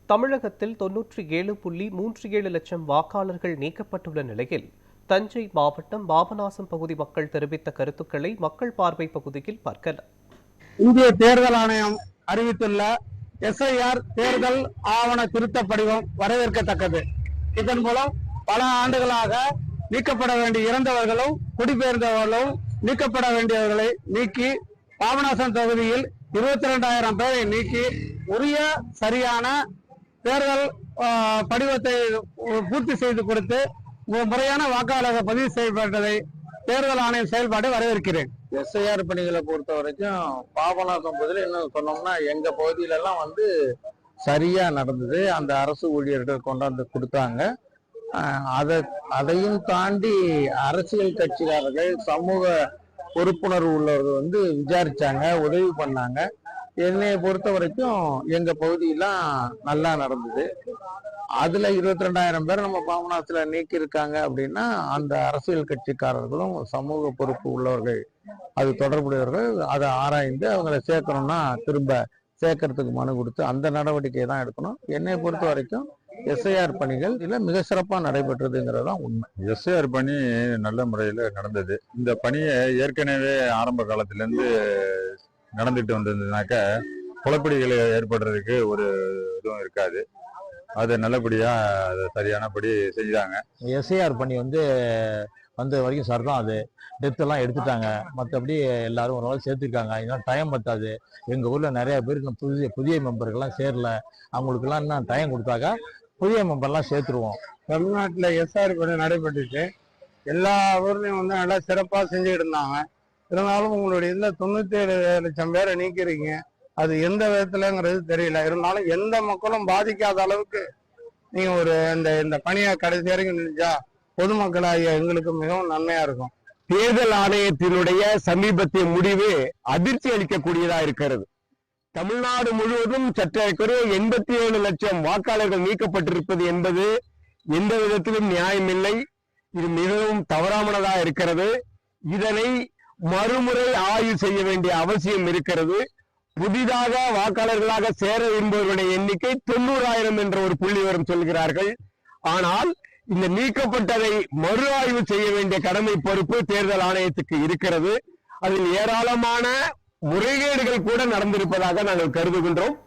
தமிழகத்தில் 97.37 லட்சம் வாக்காளர்கள் நீக்கப்பட்டுள்ள நிலையில் தஞ்சை மாவட்டம் பாபநாசம் பகுதி மக்கள் தெரிவித்த கருத்துக்களை மக்கள் பார்வை பகுதியில் பார்க்கலாம். இந்திய தேர்தல் ஆணையம் அறிவித்துள்ள எஸ்ஐஆர் தேர்தல் ஆவண திருத்த படிவம் வரவேற்கத்தக்கது. இதன் மூலம் பல ஆண்டுகளாக நீக்கப்பட வேண்டிய இறந்தவர்களும் குடிபெயர்ந்தவர்களும் நீக்கப்பட வேண்டியவர்களை நீக்கி பாபநாசம் தொகுதியில் 22,000 பேரை நீக்கி உரிய சரியான தேர்தல் படிவத்தை பூர்த்தி செய்து கொடுத்து முறையான வாக்காளர்கள் பதிவு செய்யப்பட்டதை தேர்தல் ஆணையம் செயல்பாடு வரவேற்கிறேன். எஸ்ஐஆர் பணிகளை பொறுத்த வரைக்கும் பாபநாசம் பகுதியில் என்ன சொன்னோம்னா எங்க பகுதியில எல்லாம் சரியா நடந்தது. அந்த அரசு ஊழியர்கள் கொண்டாந்து கொடுத்தாங்க. அதையும் தாண்டி அரசியல் கட்சிக்காரர்கள் சமூக பொறுப்புணர்வு உள்ளவர்கள் விசாரிச்சாங்க, உதவி பண்ணாங்க. என்னைய பொறுத்த வரைக்கும் எங்க பகுதியெல்லாம் நல்லா நடந்தது. அதுல 22,000 பேர் நம்ம பாபநாசத்துல நீக்கி இருக்காங்க அப்படின்னா அந்த அரசியல் கட்சிக்காரர்களும் சமூக பொறுப்பு உள்ளவர்கள், அது தொடர்புடையவர்கள் அதை ஆராய்ந்து அவங்களை சேர்க்கணும்னா திரும்ப சேர்க்கறதுக்கு மனு கொடுத்து அந்த நடவடிக்கையை தான் எடுக்கணும். என்னை பொறுத்த வரைக்கும் எஸ்ஐஆர் பணிகள் இதுல மிக சிறப்பா நடைபெற்றதுங்கிறதான் உண்மை. எஸ்ஐஆர் பணி நல்ல முறையில் நடந்தது. இந்த பணியை ஏற்கனவே ஆரம்ப காலத்திலேருந்து நடந்துட்டு வந்திருந்ததுனாக்க குழப்படிகள் ஏற்படுறதுக்கு ஒரு இதுவும் இருக்காது. அது நல்லபடியா அதை சரியானபடி செஞ்சாங்க. எஸ்ஐஆர் பண்ணி வந்த வரைக்கும் சார் தான் அது டெத் எல்லாம் எடுத்துட்டாங்க. மற்றபடி எல்லாரும் ஒரு நாள் சேர்த்துருக்காங்க. இதெல்லாம் டைம் பத்தாது. எங்கள் ஊரில் நிறைய பேருக்கு புதிய மெம்பர்கள்லாம் சேரல. அவங்களுக்குலாம் இன்னும் டைம் கொடுத்தாக்கா புதிய மெம்பர்லாம் சேர்த்துருவோம். தமிழ்நாட்டில் எஸ்ஆர் பணி நடைபெற்றுச்சு. எல்லா ஊர்லையும் நல்லா சிறப்பாக செஞ்சுக்கிட்டு இருந்தாங்க. இருந்தாலும் உங்களுடைய இதில் 97 லட்சம் பேரை நீக்கிறீங்க. அது எந்த விதத்துலங்கிறது தெரியல. இருந்தாலும் எந்த மக்களும் பாதிக்காத அளவுக்கு நீங்க இந்த பணியை கடைசி வரைக்கும் நினைச்சா பொதுமக்களாகிய எங்களுக்கு மிகவும் நன்மையா இருக்கும். தேர்தல் ஆணையத்தினுடைய சமீபத்திய முடிவு அதிர்ச்சி அளிக்கக்கூடியதா இருக்கிறது. தமிழ்நாடு முழுவதும் சற்றக்குறைய 87 லட்சம் வாக்காளர்கள் நீக்கப்பட்டிருப்பது என்பது எந்த விதத்திலும் நியாயமில்லை. இது மிகவும் தவறானதா இருக்கிறது. இதனை மறுமுறை ஆய்வு செய்ய வேண்டிய அவசியம் இருக்கிறது. புதிதாக வாக்காளர்களாக சேர விரும்புவர்களுடைய எண்ணிக்கை 90,000 என்ற ஒரு புள்ளி விவரம் சொல்கிறார்கள். ஆனால் இந்த நீக்கப்பட்டதை மறு ஆய்வு செய்ய வேண்டிய கடமை பொறுப்பு தேர்தல் ஆணையத்துக்கு இருக்கிறது. அதில் ஏராளமான முறைகேடுகள் கூட நடந்திருப்பதாக நாங்கள் கருதுகின்றோம்.